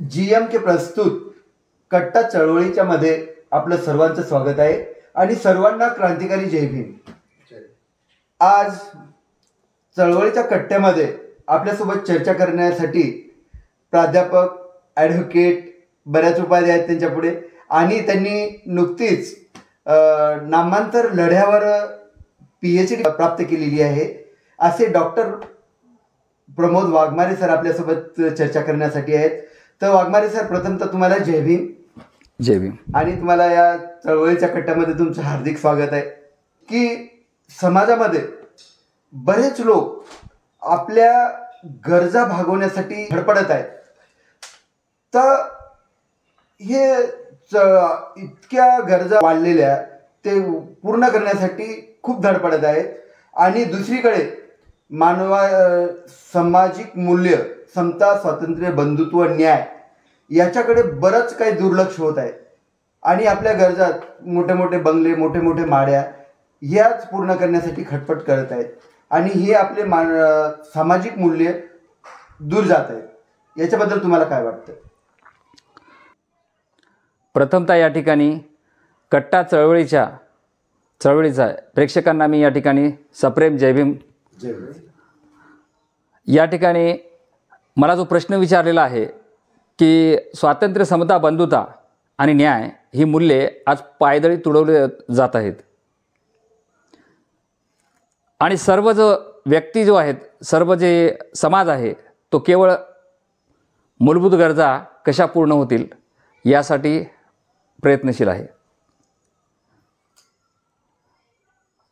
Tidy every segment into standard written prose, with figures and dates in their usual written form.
GM के प्रस्तुत कट्टा चळवळीच्या मध्ये आपलं सर्वांचं स्वागत आहे आणि सर्वांना क्रांतिकारी जय भीम। आज चळवळीच्या कट्ट्यामध्ये आपल्यासोबत चर्चा करण्यासाठी प्राध्यापक ॲडव्होकेट बऱ्याच उपाध्याय आहेत त्यांच्या पुढे आणि त्यांनी नुकतीच नामांतर लढ्यावर PhD प्राप्त केलेली आहे असे डॉक्टर प्रमोद वाघमारे सर आपल्यासोबत चर्चा करण्यासाठी आहेत। तर वाघमारे सर, प्रथमतः तुम्हाला जय भीम। जय भीम। आणि तुम्हाला या चळवळीच्या कट्ट्यामध्ये तुमचं हार्दिक स्वागत आहे की समाजामध्ये बरेच लोक आपल्या गरजा भागवण्यासाठी धडपडत आहेत। तर हे इतक्या गरजा वाढलेल्या ते पूर्ण करण्यासाठी खूप धडपडत आहेत आणि दुसरीकडे सामाजिक मूल्य, समता, स्वातंत्र्य, बंधुत्व, न्याय याच्याकडे बरंच काही दुर्लक्ष होत आहे आणि आपल्या गरजा मोठे मोठे बंगले, मोठे मोठे माड्या ह्याच पूर्ण करण्यासाठी खटपट करत आहेत आणि हे आपले सामाजिक मूल्य दूर जात आहेत। याच्याबद्दल तुम्हाला काय वाटतं? प्रथमतः या ठिकाणी कट्टा चळवळीचा प्रेक्षकांना मी या ठिकाणी सप्रेम जय भीम। या ठिकाणी मला जो प्रश्न विचारलेला आहे की स्वातंत्र्य, समता, बंधुता आणि न्याय ही मूल्ये आज पायदळी तुडवले जात आहेत आणि सर्व व्यक्ती आहेत, सर्व जे समाज आहे तो केवळ मूलभूत गरजा कशा पूर्ण होतील यासाठी प्रयत्नशील आहे।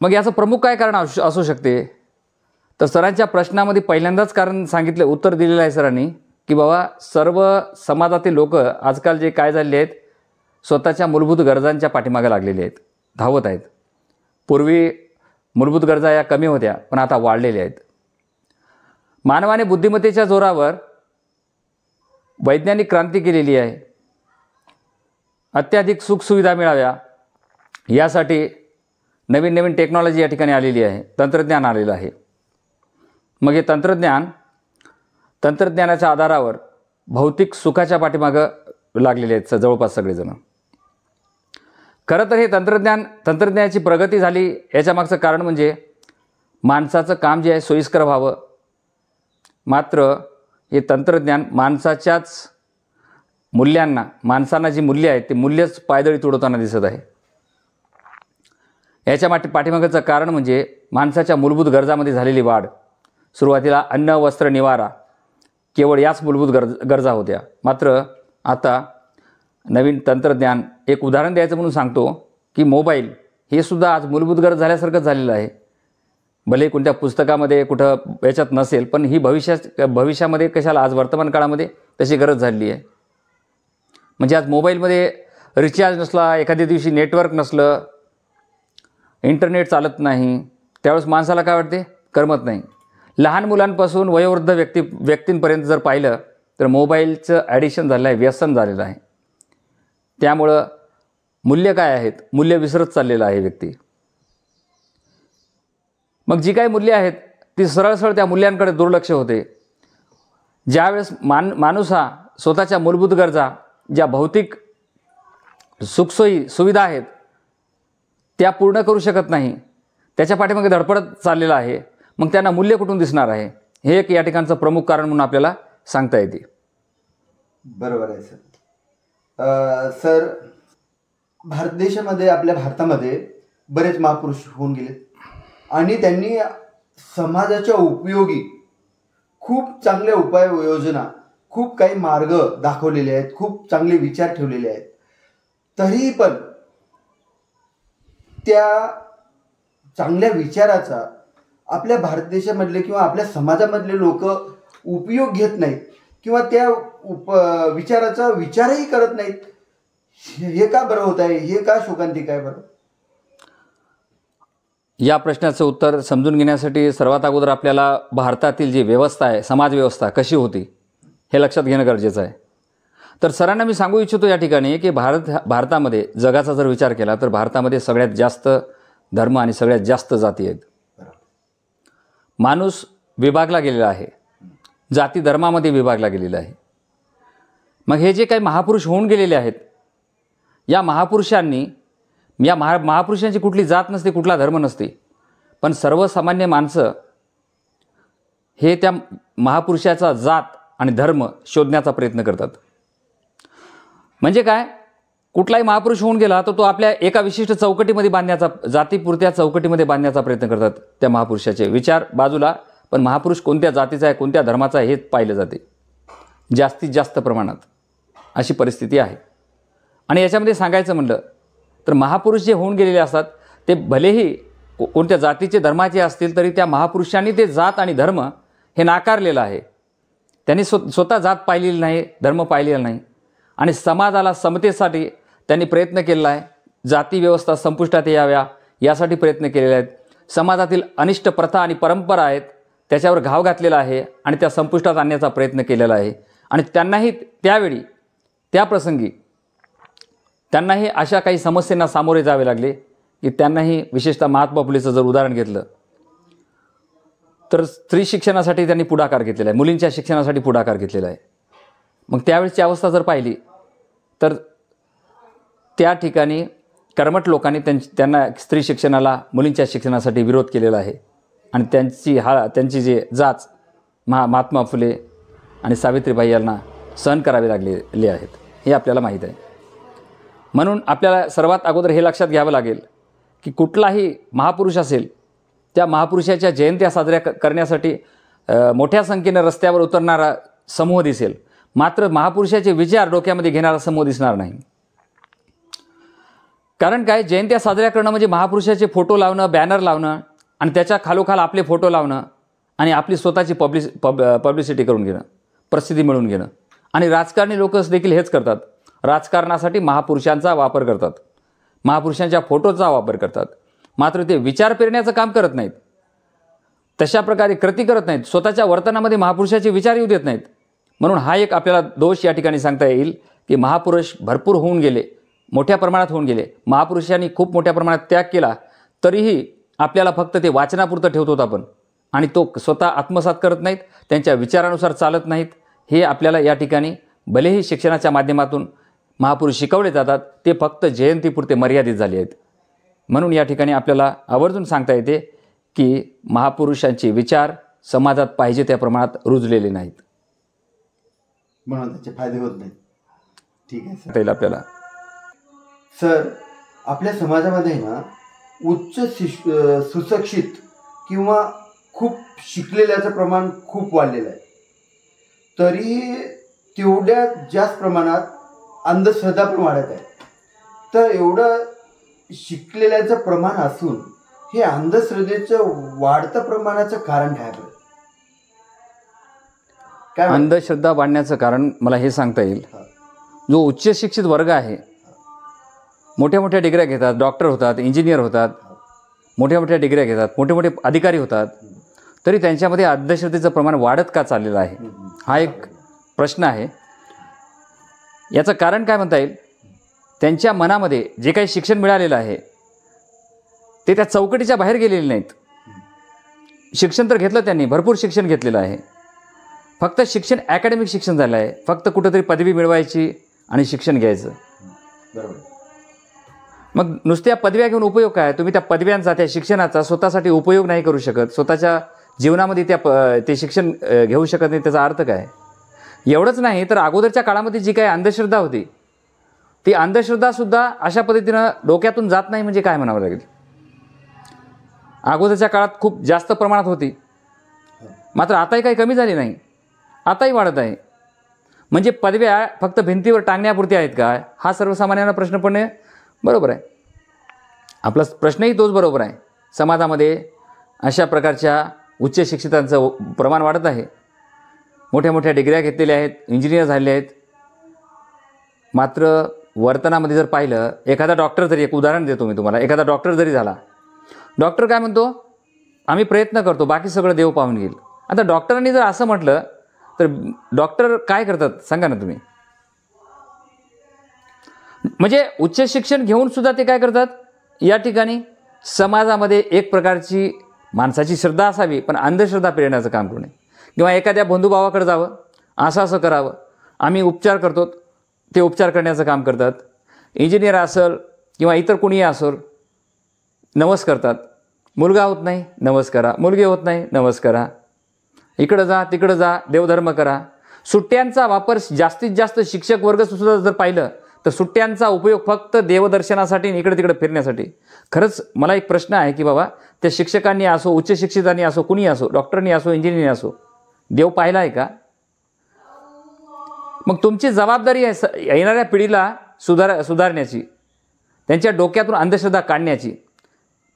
मग याचं प्रमुख काय कारण असू शकते? तर सरांच्या प्रश्नामध्ये पहिल्यांदाच कारण सांगितलं, उत्तर दिलेलं आहे सरांनी की बाबा सर्व समाजातील लोक आजकाल जे काय झालेले आहेत, स्वतःच्या मूलभूत गरजांच्या पाठीमागे लागलेले आहेत, धावत आहेत। पूर्वी मूलभूत गरजा या कमी होत्या पण आता वाढलेल्या आहेत। मानवाने बुद्धिमत्तेच्या जोरावर वैज्ञानिक क्रांती केलेली आहे। अत्याधिक सुखसुविधा मिळाव्या यासाठी नवीन नवीन टेक्नॉलॉजी या ठिकाणी आलेली आहे, तंत्रज्ञान आलेलं आहे। मग हे तंत्रज्ञानाच्या आधारावर भौतिक सुखाच्या पाठीमागं लागलेले आहेत जवळपास सगळेजण। खरं तर हे तंत्रज्ञानाची प्रगती झाली याच्यामागचं कारण म्हणजे माणसाचं काम जे आहे सोयीस्कर व्हावं, मात्र हे तंत्रज्ञान माणसाच्याच मूल्यांना, माणसांना जी मूल्य आहेत ते मूल्यच पायदळी तुडवताना दिसत आहे। याच्या पाठीमागचं कारण म्हणजे माणसाच्या मूलभूत गरजामध्ये झालेली वाढ। सुरुवातीला अन्न, वस्त्र, निवारा केवळ याच मूलभूत गरजा होत्या, मात्र आता नवीन तंत्रज्ञान, एक उदाहरण द्यायचं म्हणून सांगतो की मोबाईल हे सुद्धा आज मूलभूत गरज झाल्यासारखंच झालेलं आहे। भले कोणत्या पुस्तकामध्ये कुठं याच्यात नसेल पण ही भविष्यामध्ये कशाला आज वर्तमान काळामध्ये तशी गरज झालेली आहे। म्हणजे आज मोबाईलमध्ये रिचार्ज नसला, एखाद्या दिवशी नेटवर्क नसलं, इंटरनेट चालत नाही, त्यावेळेस माणसाला काय वाटते? करमत नाही। लहान मुलांपासून वयोवृद्ध व्यक्तींपर्यंत जर पाहिलं तर मोबाईलचं ॲडिक्शन झालं आहे, व्यसन झालेलं आहे। त्यामुळं मूल्य काय आहेत, मूल्य विसरत चाललेलं आहे व्यक्ती। मग जी काही मूल्य आहेत ती सरळ त्या मूल्यांकडे दुर्लक्ष होते। ज्यावेळेस माणूस हा स्वतःच्या मूलभूत गरजा, ज्या भौतिक सुखसोयी सुविधा आहेत त्या पूर्ण करू शकत नाही, त्याच्या पाठीमागे धडपडत चाललेला आहे, मग त्यांना मूल्य कुठून दिसणार आहे? हे एक या ठिकाणचं प्रमुख कारण म्हणून आपल्याला सांगता येते। बरोबर आहे सर। सर, भारत देशामध्ये, आपल्या भारतामध्ये बरेच महापुरुष होऊन गेले आणि त्यांनी समाजाच्या उपयोगी खूप चांगल्या उपाययोजना, खूप काही मार्ग दाखवलेले आहेत, खूप चांगले विचार ठेवलेले आहेत। तरीही पण त्या चांगल्या विचाराचा आपल्या भारत देशामधले किंवा आपल्या समाजामधले लोक उपयोग घेत नाहीत किंवा त्या विचाराचा विचारही करत नाहीत। हे का बरं होत आहे? हे का शोकांतिक आहे बरं? या प्रश्नाचं उत्तर समजून घेण्यासाठी सर्वात अगोदर आपल्याला भारतातील जी व्यवस्था आहे, समाज व्यवस्था कशी होती हे लक्षात घेणं गरजेचं आहे। तर सरांना मी सांगू इच्छितो या ठिकाणी की भारतामध्ये जगाचा जर विचार केला तर भारतामध्ये सगळ्यात जास्त धर्म आणि सगळ्यात जास्त जाती आहेत। माणूस विभागला गेलेला आहे, जाती धर्मामध्ये विभागला गेलेला आहे। मग हे जे काही महापुरुष होऊन गेलेले आहेत, या महापुरुषांनी, महापुरुषांची कुठली जात नसते, कुठला धर्म नसते, पण सर्वसामान्य माणसं हे त्या महापुरुषाचा जात आणि धर्म शोधण्याचा प्रयत्न करतात. म्हणजे काय, कुठलाही महापुरुष होऊन गेला तर तो आपल्या एका विशिष्ट चौकटीमध्ये बांधण्याचा, जातीपुरत्या चौकटीमध्ये बांधण्याचा प्रयत्न करतात. त्या महापुरुषाचे विचार बाजूला, पण महापुरुष कोणत्या जातीचा आहे, कोणत्या धर्माचा आहे हेच पाहिलं जाते जास्तीत जास्त प्रमाणात. अशी परिस्थिती आहे. आणि याच्यामध्ये सांगायचं म्हणलं तर महापुरुष जे होऊन गेलेले असतात ते भलेही कोणत्या जातीचे धर्माचे असतील तरी त्या महापुरुषांनी ते जात आणि धर्म हे नाकारलेलं आहे. त्यांनी स्वतः जात पाहिलेली नाही, धर्म पाहिलेला नाही, आणि समाजाला समतेसाठी त्यांनी प्रयत्न केलेला आहे. जाती व्यवस्था संपुष्टात याव्या यासाठी प्रयत्न केलेले आहेत. समाजातील अनिष्ट प्रथा आणि परंपरा आहेत त्याच्यावर घाव घातलेला आहे आणि त्या संपुष्टात आणण्याचा प्रयत्न केलेला आहे. आणि त्यांनाही त्यावेळी, त्या प्रसंगी त्यांनाही अशा काही समस्यांना सामोरे जावे लागले की त्यांनाही, विशेषतः महात्मा फुलेचं जर उदाहरण घेतलं तर स्त्री शिक्षणासाठी त्यांनी पुढाकार घेतलेला आहे, मुलींच्या शिक्षणासाठी पुढाकार घेतलेला आहे. मग त्यावेळेची अवस्था जर पाहिली तर त्या ठिकाणी कर्मठ लोकांनी त्यांना स्त्री शिक्षणाला, मुलींच्या शिक्षणासाठी विरोध केलेला आहे. आणि त्यांची जे जाच महात्मा फुले आणि सावित्रीबाई यांना सहन करावे लागलेले आहेत हे आपल्याला माहीत आहे. म्हणून आपल्याला सर्वात अगोदर हे लक्षात घ्यावं लागेल की कुठलाही महापुरुष असेल, त्या महापुरुषाच्या जयंत्या साजऱ्या करण्यासाठी मोठ्या संख्येनं रस्त्यावर उतरणारा समूह दिसेल, मात्र महापुरुषाचे विचार डोक्यामध्ये घेणारा समूह दिसणार नाही. कारण काय, जयंत्या साजऱ्या करणं म्हणजे महापुरुषाचे फोटो लावणं, बॅनर लावणं आणि त्याच्या खालोखाल आपले फोटो लावणं आणि आपली स्वतःची पब्लिसिटी करून घेणं, प्रसिद्धी मिळवून घेणं. आणि राजकारणी लोक देखील हेच करतात. राजकारणासाठी महापुरुषांचा वापर करतात, महापुरुषांच्या फोटोचा वापर करतात, मात्र ते विचार पेरण्याचं काम करत नाहीत, तशा प्रकारे कृती करत नाहीत, स्वतःच्या वर्तनामध्ये महापुरुषाचे विचार येऊ देत नाहीत. म्हणून हा एक आपल्याला दोष या ठिकाणी सांगता येईल की महापुरुष भरपूर होऊन गेले, मोठ्या प्रमाणात होऊन गेले. महापुरुषांनी खूप मोठ्या प्रमाणात त्याग केला, तरीही आपल्याला फक्त ते वाचनापुरतं ठेवतो आपण, आणि तो स्वतः आत्मसात करत नाहीत, त्यांच्या विचारानुसार चालत नाहीत. हे आपल्याला या ठिकाणी भलेही शिक्षणाच्या माध्यमातून महापुरुष शिकवले जातात, ते फक्त जयंतीपुरते मर्यादित झाले आहेत. म्हणून या ठिकाणी आपल्याला आवर्जून सांगता येते की महापुरुषांचे विचार समाजात पाहिजे त्या प्रमाणात रुजलेले नाहीत, म्हणून त्याचे फायदे होत नाहीत. ठीक आहे सर. आपल्याला सर, आपल्या समाजामध्ये ना उच्च सुशिक्षित किंवा खूप शिकलेल्याचं प्रमाण खूप वाढलेलं आहे, तरी तेवढ्या जास्त प्रमाणात अंधश्रद्धा पण वाढत आहे. तर एवढं शिकलेल्याचं प्रमाण असून हे अंधश्रद्धेचं वाढतं प्रमाणाचं कारण काय बरं? काय अंधश्रद्धा वाढण्याचं कारण मला हे सांगता येईल, जो उच्च शिक्षित वर्ग आहे, मोठ्या मोठ्या डिग्र्या घेतात, डॉक्टर होतात, इंजिनियर होतात, मोठ्या मोठ्या डिग्र्या घेतात, मोठे मोठे अधिकारी होतात, तरी त्यांच्यामध्ये अंधश्रद्धेचं प्रमाण वाढत का चाललेलं आहे, हा एक प्रश्न आहे. याचं कारण काय म्हणता येईल, त्यांच्या मनामध्ये जे काही शिक्षण मिळालेलं आहे ते त्या चौकटीच्या बाहेर गेलेले नाहीत. शिक्षण तर घेतलं त्यांनी, भरपूर शिक्षण घेतलेलं आहे, फक्त शिक्षण ॲकॅडमिक शिक्षण झालं आहे, फक्त कुठंतरी पदवी मिळवायची आणि शिक्षण घ्यायचं. बरोबर. मग नुसत्या पदव्या घेऊन उपयोग काय? तुम्ही त्या पदव्यांचा, त्या शिक्षणाचा स्वतःसाठी उपयोग नाही करू शकत, स्वतःच्या जीवनामध्ये ते शिक्षण घेऊ शकत नाही, त्याचा अर्थ काय? एवढंच नाही तर अगोदरच्या काळामध्ये जी काही अंधश्रद्धा होती ती अंधश्रद्धासुद्धा अशा पद्धतीनं डोक्यातून जात नाही म्हणजे काय म्हणावं लागेल. अगोदरच्या काळात खूप जास्त प्रमाणात होती, मात्र आताही काही कमी झाली नाही, आताही वाढत आहे. म्हणजे पदव्या फक्त भिंतीवर टांगण्यापुरती आहेत का, हा सर्वसामान्यांना प्रश्न पडणे बरोबर आहे. आपला प्रश्नही तोच बरोबर आहे. समाजामध्ये अशा प्रकारच्या उच्च शिक्षितांचं प्रमाण वाढत आहे, मोठ्या मोठ्या डिग्र्या घेतलेल्या आहेत, इंजिनियर झालेले आहेत, मात्र वर्तनामध्ये जर पाहिलं, एखादा डॉक्टर जरी, एक उदाहरण देतो मी तुम्हाला, एखादा डॉक्टर जरी झाला, डॉक्टर काय म्हणतो, आम्ही प्रयत्न करतो, बाकी सगळं देव पाहून घेईल. आता डॉक्टरांनी जर असं म्हटलं तर डॉक्टर काय करतात सांगा ना तुम्ही. म्हणजे उच्च शिक्षण घेऊन सुद्धा ते काय करतात, या ठिकाणी समाजामध्ये एक प्रकारची माणसाची श्रद्धा असावी पण अंधश्रद्धा पेरण्याचं काम करू नये, किंवा एखाद्या बंधुभावाकडे जावं, असं करावं, आम्ही उपचार करतो, ते उपचार करण्याचं काम करतात. इंजिनियर असेल किंवा इतर कोणीही असेल, नवस करतात. मुलगा होत नाही, नवस करा. मुलगी होत नाही, नवस करा. इकडं जा, तिकडं जा, देवधर्म करा. सुट्ट्यांचा वापर जास्तीत जास्त शिक्षक वर्गसुद्धा जर पाहिलं तर सुट्ट्यांचा उपयोग फक्त देवदर्शनासाठी आणि इकडे तिकडे फिरण्यासाठी. खरंच मला एक प्रश्न आहे की बाबा, त्या शिक्षकांनी असो, उच्च शिक्षितांनी असो, कुणी असो, डॉक्टरनी असो, इंजिनियर असो, देव पाहिला आहे का? मग तुमची जबाबदारी आहे येणाऱ्या पिढीला सुधारण्याची, त्यांच्या डोक्यातून अंधश्रद्धा काढण्याची.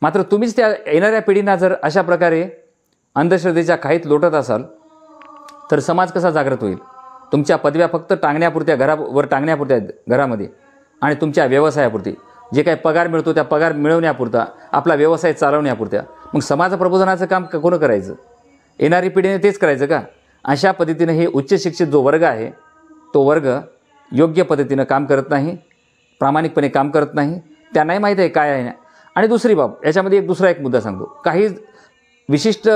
मात्र तुम्हीच त्या येणाऱ्या पिढींना जर अशा प्रकारे अंधश्रद्धेच्या खाईत लोटत असाल तर समाज कसा जागृत होईल? तुमच्या पदव्या फक्त टांगण्यापुरत्या, घरावर टांगण्यापुरत्या घरामध्ये, आणि तुमच्या व्यवसायापुरती, जे काही पगार मिळतो त्या पगार मिळवण्यापुरता, आपला व्यवसाय चालवण्यापुरत्या. मग समाज प्रबोधनाचं काम कोण करायचं? येणारी पिढीने तेच करायचं का? अशा पद्धतीने हे उच्च शिक्षित जो वर्ग आहे तो वर्ग योग्य पद्धतीनं काम करत नाही, प्रामाणिकपणे काम करत नाही. त्यांनाही माहीत आहे काय आहे. आणि दुसरी बाब, याच्यामध्ये दुसरा एक मुद्दा सांगतो. काही विशिष्ट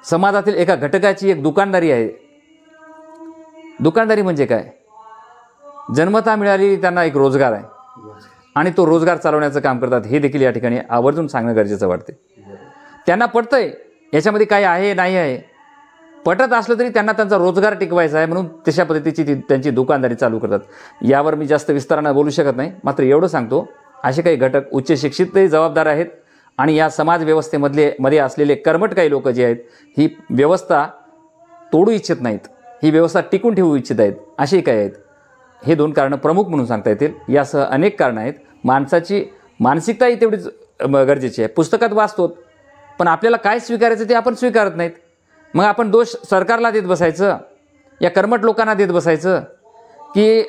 समाजातील एका घटकाची एक दुकानदारी आहे. दुकानदारी म्हणजे काय? जन्मता मिळालेली त्यांना एक रोजगार आहे आणि तो रोजगार चालवण्याचं काम करतात. हे देखील या ठिकाणी आवर्जून सांगणं गरजेचं वाटते. त्यांना पटतंय याच्यामध्ये काय आहे नाही आहे, पटत असलं तरी त्यांना त्यांचा रोजगार टिकवायचा आहे, म्हणून तशा पद्धतीची त्यांची दुकानदारी चालू करतात. यावर मी जास्त विस्तारानं बोलू शकत नाही. मात्र एवढं सांगतो, असे काही घटक उच्च शिक्षितही जबाबदार आहेत आणि या समाज व्यवस्थेमध्ये असलेले कर्मठ काही लोक जे आहेत, ही व्यवस्था तोडू इच्छित नाहीत, ही व्यवस्था टिकून ठेवू इच्छित आहेत, असेही काही आहेत. हे 2 कारणं प्रमुख म्हणून सांगता येतील. यासह अनेक कारणं आहेत. माणसाची मानसिकताही तेवढीच गरजेची आहे. पुस्तकात वाचतो, पण आपल्याला काय स्वीकारायचं ते आपण स्वीकारत नाहीत. मग आपण दोष सरकारला देत बसायचं, या कर्मठ लोकांना देत बसायचं, की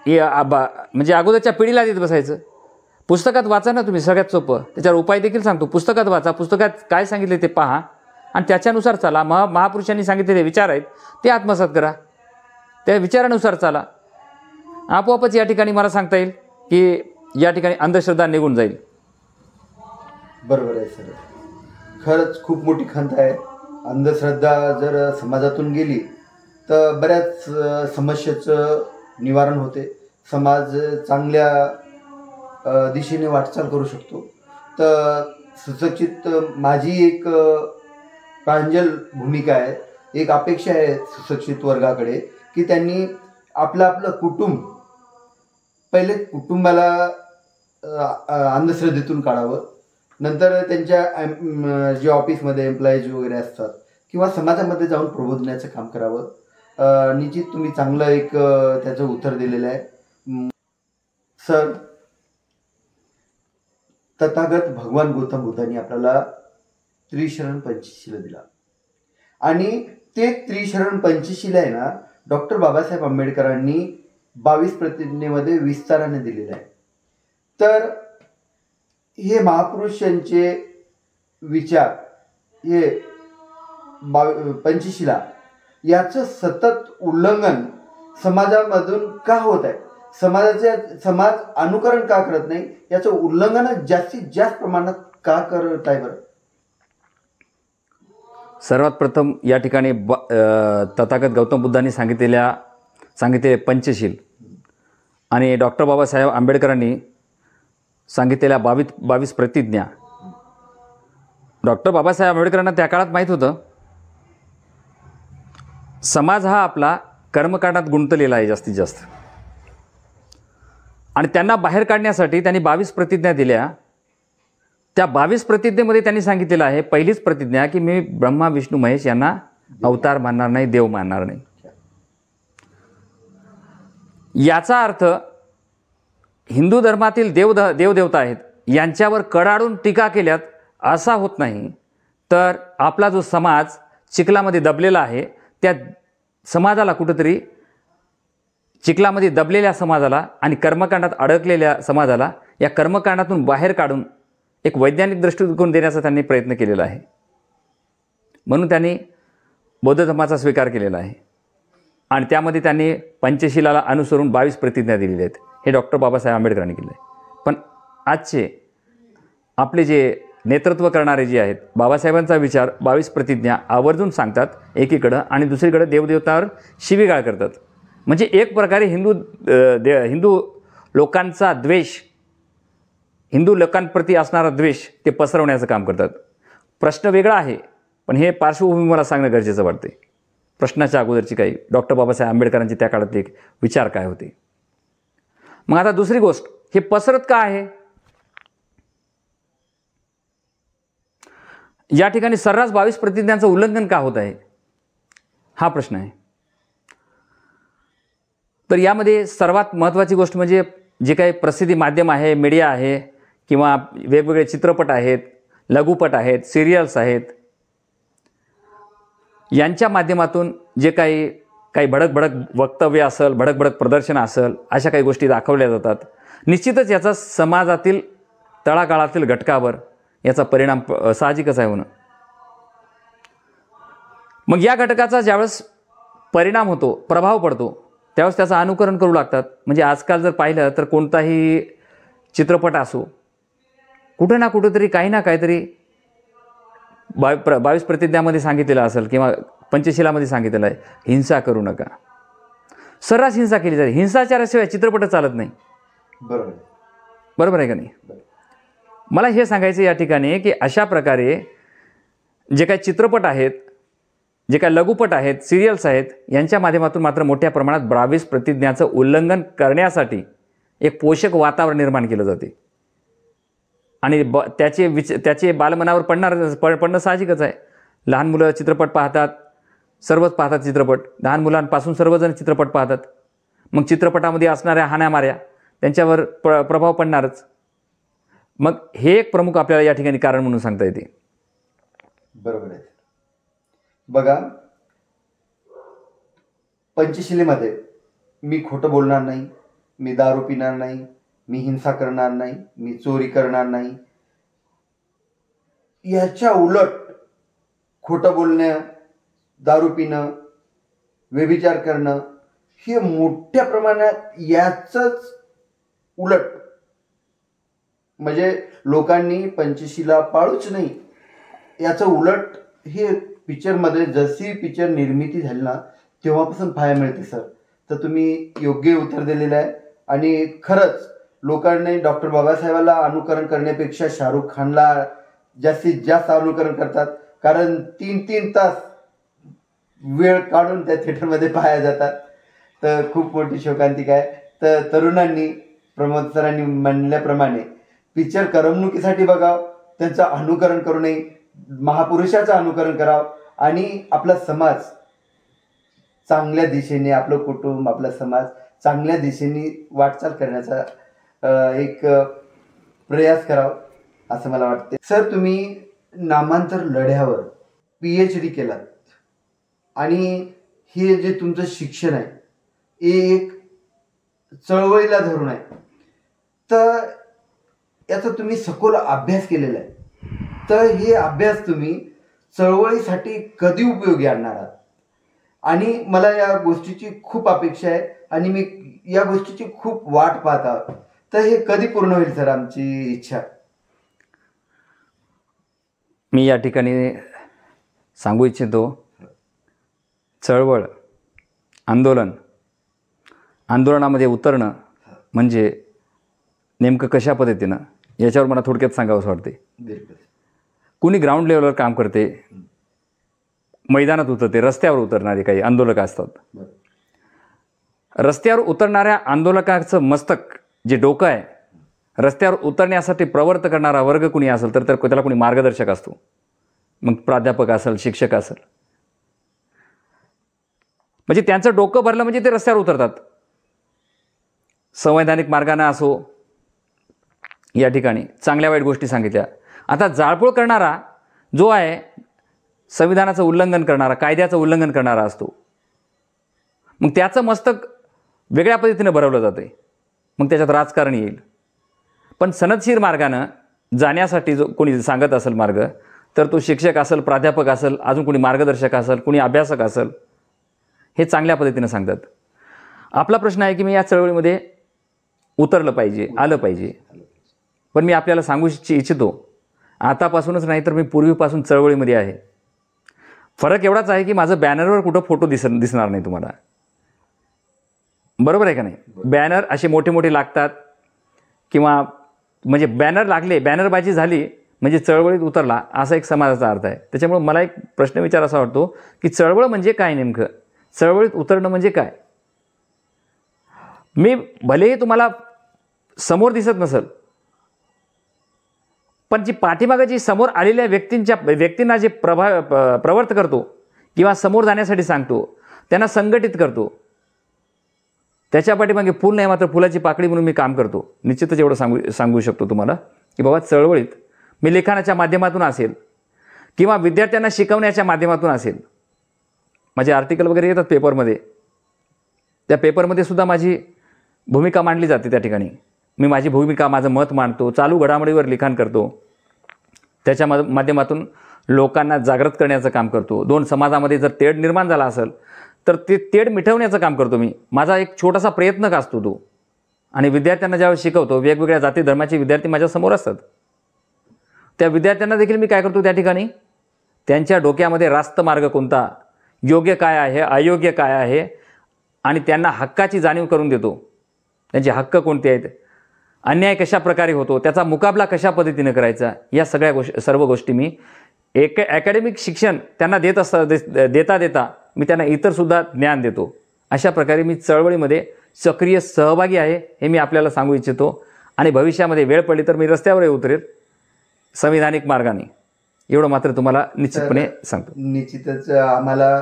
म्हणजे अगोदरच्या पिढीला देत बसायचं? पुस्तकात वाचा ना तुम्ही, सगळ्यात सोपं. त्याच्यावर उपाय देखील सांगतो. पुस्तकात वाचा, पुस्तकात काय सांगितले ते पहा आणि त्याच्यानुसार चाला. महापुरुषांनी सांगितलेले विचार आहेत ते आत्मसात करा, त्या विचारानुसार चाला. आपोआपच या ठिकाणी मला सांगता येईल की या ठिकाणी अंधश्रद्धा निघून जाईल. बरोबर आहे सर. खरंच खूप मोठी खंत आहे. अंधश्रद्धा जर समाजातून गेली तर बऱ्याच समस्येचं निवारण होते. समाज चांगल्या दिशेने वाटचाल करू शकतो. तर सुशिक्षित माझी एक प्रांजल भूमिका आहे, एक अपेक्षा आहे सुशिक्षित वर्गाकडे, की त्यांनी आपलं कुटुंब, पहिले कुटुंबाला अंधश्रद्धेतून काढावं, नंतर त्यांच्या जे ऑफिसमध्ये एम्प्लॉईज वगैरे असतात किंवा समाजामध्ये जाऊन प्रबोधनाचं काम करावं. निश्चित तुम्ही चांगलं एक त्याचं उत्तर दिलेलं आहे सर. तथागत भगवान गौतम बुद्धांनी आपल्याला त्रिशरण पंचशील दिला आणि ते त्रिशरण पंचशील आहे ना, डॉक्टर बाबासाहेब आंबेडकरांनी 22 प्रतिज्ञेमध्ये विस्ताराने दिलेलं आहे. तर हे महापुरुषांचे विचार, हे पंचशिला, याचं सतत उल्लंघन समाजामधून का होत आहे? समाज अनुकरण का करत नाही? याचं उल्लंघन जास्तीत जास्त प्रमाणात का करत आहे बरं? सर्वात प्रथम या ठिकाणी तथागत गौतम बुद्धांनी सांगितलेले पंचशील आणि डॉक्टर बाबासाहेब आंबेडकरांनी सांगितलेल्या 22 प्रतिज्ञा. डॉक्टर बाबासाहेब आंबेडकरांना त्या काळात माहीत होतं समाज हा आपला कर्मकांडात गुंतलेला आहे जास्तीत जास्त, आणि त्यांना बाहेर काढण्यासाठी त्यांनी 22 प्रतिज्ञा दिल्या. त्या 22 प्रतिज्ञेमध्ये त्यांनी सांगितलेलं आहे, पहिलीच प्रतिज्ञा की मी ब्रह्मा विष्णू महेश यांना अवतार मानणार नाही, देव मानणार नाही. याचा अर्थ हिंदू धर्मातील देवदेवता आहेत यांच्यावर कडाडून टीका केल्यात असा होत नाही, तर आपला जो समाज चिखलामध्ये दबलेला आहे त्या समाजाला कुठंतरी, चिखलामध्ये दबलेल्या समाजाला आणि कर्मकांडात अडकलेल्या समाजाला या कर्मकांडातून बाहेर काढून एक वैज्ञानिक दृष्टिकोन देण्याचा त्यांनी प्रयत्न केलेला आहे. म्हणून त्यांनी बौद्ध धर्माचा स्वीकार केलेला आहे आणि त्यामध्ये त्यांनी पंचशिलाला अनुसरून 22 प्रतिज्ञा दिलेल्या आहेत. हे डॉक्टर बाबासाहेब आंबेडकरांनी केलं आहे. पण आजचे आपले जे नेतृत्व करणारे जे आहेत, बाबासाहेबांचा विचार 22 प्रतिज्ञा आवर्जून सांगतात एकीकडं आणि दुसरीकडं देवदेवतावर शिवीगाळ करतात. म्हणजे एक प्रकारे हिंदू लोकांचा द्वेष, हिंदू लोकांप्रती असणारा द्वेष ते पसरवण्याचं काम करतात. प्रश्न वेगळा आहे, पण हे पार्श्वभूमी मला सांगणं गरजेचं वाटते. प्रश्नाच्या अगोदरची काही डॉक्टर बाबासाहेब आंबेडकरांची त्या काळातले विचार काय होते. मग आता दुसरी गोष्ट, हे पसरत का आहे? या ठिकाणी सर्रास 22 प्रतिज्ञांचं उल्लंघन का होत आहे, हा प्रश्न आहे. तर यामध्ये सर्वात महत्त्वाची गोष्ट म्हणजे जे काही प्रसिद्धी माध्यम आहे, मीडिया आहे, किंवा वेगवेगळे चित्रपट आहेत, लघुपट आहेत, सिरियल्स आहेत, यांच्या माध्यमातून जे काही भडक वक्तव्य असेल, भडक प्रदर्शनं असेल, अशा काही गोष्टी दाखवल्या जातात. निश्चितच याचा समाजातील तळागाळातील घटकावर याचा परिणाम साहजिकच आहे होणं. मग या घटकाचा ज्यावेळेस परिणाम होतो, प्रभाव पडतो, त्यावेळेस त्याचं अनुकरण करू लागतात. म्हणजे आजकाल जर पाहिलं तर कोणताही चित्रपट असो, कुठं ना कुठंतरी काही ना काहीतरी 22 प्रतिज्ञामध्ये सांगितलेलं असेल किंवा पंचशिलामध्ये सांगितलेलं आहे, हिंसा करू नका. सर्रास हिंसा केली जाते. हिंसाचाराशिवाय चित्रपट चालत नाही. बरोबर आहे का नाही? मला हे सांगायचं या ठिकाणी की अशा प्रकारे जे काही चित्रपट आहेत, जे काही लघुपट आहेत, सिरियल्स आहेत, यांच्या माध्यमातून मात्र मोठ्या प्रमाणात 22 प्रतिज्ञाचं उल्लंघन करण्यासाठी एक पोषक वातावरण निर्माण केलं जाते. आणि त्याचे बालमनावर पडणं साहजिकच आहे. लहान मुलं चित्रपट पाहतात, सर्वच पाहतात चित्रपट. लहान मुलांपासून सर्वजण चित्रपट पाहतात. मग चित्रपटामध्ये असणाऱ्या हाणामाऱ्या त्यांच्यावर प्रभाव पडणारच. मग हे एक प्रमुख आपल्याला या ठिकाणी कारण म्हणून सांगता येते. बरोबर आहे. बघा, पंचशिलेमध्ये मी खोटं बोलणार नाही, मी दारू पिणार नाही, मी हिंसा करणार नाही, मी चोरी करणार नाही. याच्या उलट खोटं बोलणं, दारू पिणं, व्यभिचार करणं हे मोठ्या प्रमाणात याचंच उलट, म्हणजे लोकांनी पंचशिला पाळूच नाही, याचं उलट हे पिक्चरमध्ये जशी पिक्चर निर्मिती झाली ना तेव्हापासून पाहायला मिळते सर. तर तुम्ही योग्य उत्तर दिलेलं आहे. आणि खरंच लोकांनी डॉक्टर बाबासाहेबांना अनुकरण करण्यापेक्षा शाहरुख खानला जास्तीत जास्त अनुकरण करतात. कारण 3-3 तास वेळ काढून त्या थिएटरमध्ये पाहायला जातात. तर खूप मोठी शोकांतिका आहे. तर तरुणांनी प्रमोद सरांनी म्हणल्याप्रमाणे पिक्चर करमणुकीसाठी बघावं, त्यांचं अनुकरण करू नये, महापुरुषाचं अनुकरण करावं आणि आपला समाज चांगल्या दिशेने, आपलं कुटुंब, आपला समाज चांगल्या दिशेने वाटचाल करण्याचा एक प्रयास करावा असं मला वाटते. सर, तुम्ही नामांतर लढ्यावर PhD केलात आणि हे जे तुमचं शिक्षण आहे हे एक चळवळीला धरून आहे. तर याचा तुम्ही सखोल अभ्यास केलेला आहे. तर हे अभ्यास तुम्ही चळवळीसाठी कधी उपयोगी आणणार आहात? आणि मला या गोष्टीची खूप अपेक्षा आहे आणि मी या गोष्टीची खूप वाट पाहत आहोत. तर हे कधी पूर्ण होईल सर, आमची इच्छा? मी या ठिकाणी सांगू इच्छितो, चळवळ, आंदोलनामध्ये उतरणं म्हणजे नेमकं कशा पद्धतीनं, याच्यावर मला थोडक्यात सांगावंसं वाटते. कुणी ग्राउंड लेवलवर काम करते, मैदानात उतरते, रस्त्यावर उतरणारे काही आंदोलक असतात. रस्त्यावर उतरणाऱ्या आंदोलकाचं मस्तक, जे डोकं आहे, रस्त्यावर उतरण्यासाठी प्रवृत्त करणारा वर्ग कुणी असेल तर त्याला कुणी मार्गदर्शक असतो. मग प्राध्यापक असेल, शिक्षक असेल, म्हणजे त्यांचं डोकं भरलं म्हणजे ते रस्त्यावर उतरतात. संवैधानिक मार्गाने असो, या ठिकाणी चांगल्या वाईट गोष्टी सांगितल्या. आता जाळपोळ करणारा जो आहे, संविधानाचं उल्लंघन करणारा, कायद्याचं उल्लंघन करणारा असतो. मग त्याचं मस्तक वेगळ्या पद्धतीनं भरवलं जातं. मग त्याच्यात राजकारण येईल. पण सनदशीर मार्गानं जाण्यासाठी जो कोणी सांगत असेल मार्ग, तर तो शिक्षक असेल, प्राध्यापक असेल, अजून कोणी मार्गदर्शक असेल, कोणी अभ्यासक असेल, हे चांगल्या पद्धतीनं सांगतात. आपला प्रश्न आहे की मी या चळवळीमध्ये उतरलं पाहिजे, आलं पाहिजे. पण मी आपल्याला सांगू इच्छितो, आतापासूनच नाही तर मी पूर्वीपासून चळवळीमध्ये आहे. फरक एवढाच आहे की माझं बॅनरवर कुठं फोटो दिसणार नाही तुम्हाला. बरोबर आहे का नाही? बॅनर असे मोठे मोठे लागतात किंवा म्हणजे बॅनर लागले, बॅनरबाजी झाली म्हणजे चळवळीत उतरला, असा एक समाजाचा अर्थ आहे. त्याच्यामुळे मला एक प्रश्न विचारायचा वाटतो की चळवळ म्हणजे काय नेमकं? चळवळीत उतरणं म्हणजे काय? मी भलेही तुम्हाला समोर दिसत नसेल, पण जी पाठीमागं जी समोर आलेल्या व्यक्तींना जे प्रवर्त करतो किंवा समोर जाण्यासाठी सांगतो, त्यांना संघटित करतो, त्याच्या पाठीमागे फूल नाही मात्र फुलाची पाकळी म्हणून मी काम करतो. निश्चितच एवढं सांगू शकतो तुम्हाला की बाबा चळवळीत मी लेखनाच्या माध्यमातून असेल किंवा विद्यार्थ्यांना शिकवण्याच्या माध्यमातून असेल, माझे आर्टिकल वगैरे येतात पेपरमध्ये, त्या पेपरमध्ये सुद्धा माझी भूमिका मांडली जाते. त्या ठिकाणी मी माझी भूमिका, माझं मत मांडतो, चालू घडामोडीवर लिखाण करतो, त्याच्या माध्यमातून लोकांना जागृत करण्याचं काम करतो. दोन समाजामध्ये जर तेढ निर्माण झाला असेल तर ते तेढ मिटवण्याचं काम करतो मी. माझा एक छोटासा प्रयत्न असतो तो. आणि विद्यार्थ्यांना ज्यावेळेस शिकवतो, वेगवेगळ्या जाती धर्माचे विद्यार्थी माझ्यासमोर असतात, त्या विद्यार्थ्यांना देखील मी काय करतो, त्या ठिकाणी त्यांच्या डोक्यामध्ये रास्त मार्ग कोणता, योग्य काय आहे, अयोग्य काय आहे, आणि त्यांना हक्काची जाणीव करून देतो. त्यांचे हक्क कोणते आहेत, अन्याय कशा प्रकारे होतो, त्याचा मुकाबला कशा पद्धतीने करायचा, या सगळ्या सर्व गोष्टी मी अकॅडमिक शिक्षण त्यांना देता मी त्यांना इतरसुद्धा ज्ञान देतो. अशा प्रकारे मी चळवळीमध्ये सक्रिय सहभागी आहे, हे मी आपल्याला सांगू इच्छितो. आणि भविष्यामध्ये वेळ पडली तर मी रस्त्यावरही उतरेल संविधानिक मार्गाने, एवढं मात्र तुम्हाला निश्चितपणे सांगतो. निश्चितच आम्हाला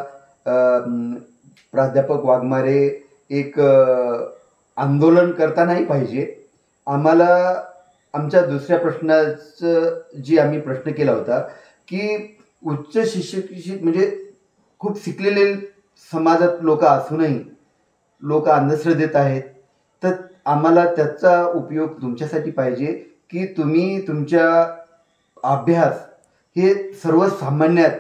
प्राध्यापक वाघमारे एक आंदोलन करता नाही पाहिजे. आम्हाला आमच्या दुसऱ्या प्रश्नाचं जी आम्ही प्रश्न केला होता की उच्च शिक्षित म्हणजे खूप शिकलेले समाजात लोक असूनही लोक अंधश्रद्धेत आहेत, तर आम्हाला त्याचा उपयोग तुमच्यासाठी पाहिजे की तुम्ही तुमच्या अभ्यास हे सर्वसामान्यात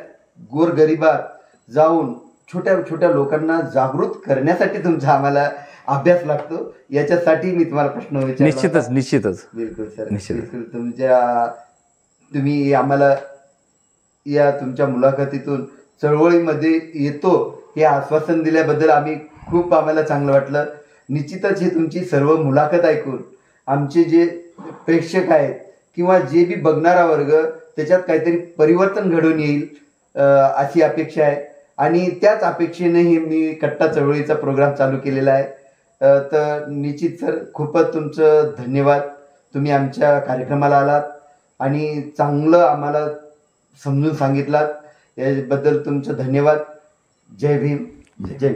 गोरगरिबात जाऊन छोट्या छोट्या लोकांना जागृत करण्यासाठी तुमचा आम्हाला अभ्यास लागतो. याच्यासाठी मी तुम्हाला प्रश्न विचारला. निश्चितच बिलकुल सर, निश्चित. बिलकुल. तुम्ही आम्हाला या तुमच्या मुलाखतीतून चळवळीमध्ये येतो हे आश्वासन दिल्याबद्दल आम्हाला चांगलं वाटलं. निश्चितच ही तुमची सर्व मुलाखत ऐकून आमचे जे प्रेक्षक आहेत किंवा जे बी बघणारा वर्ग, त्याच्यात काहीतरी परिवर्तन घडून येईल अशी अपेक्षा आहे. आणि त्याच अपेक्षेनेही मी कट्टा चळवळीचा प्रोग्राम चालू केलेला आहे. तर निश्चित सर, खूपच तुमचं धन्यवाद. तुम्ही आमच्या कार्यक्रमाला आलात आणि चांगलं आम्हाला समजून सांगितलात, याबद्दल तुमचं धन्यवाद. जय भीम. जय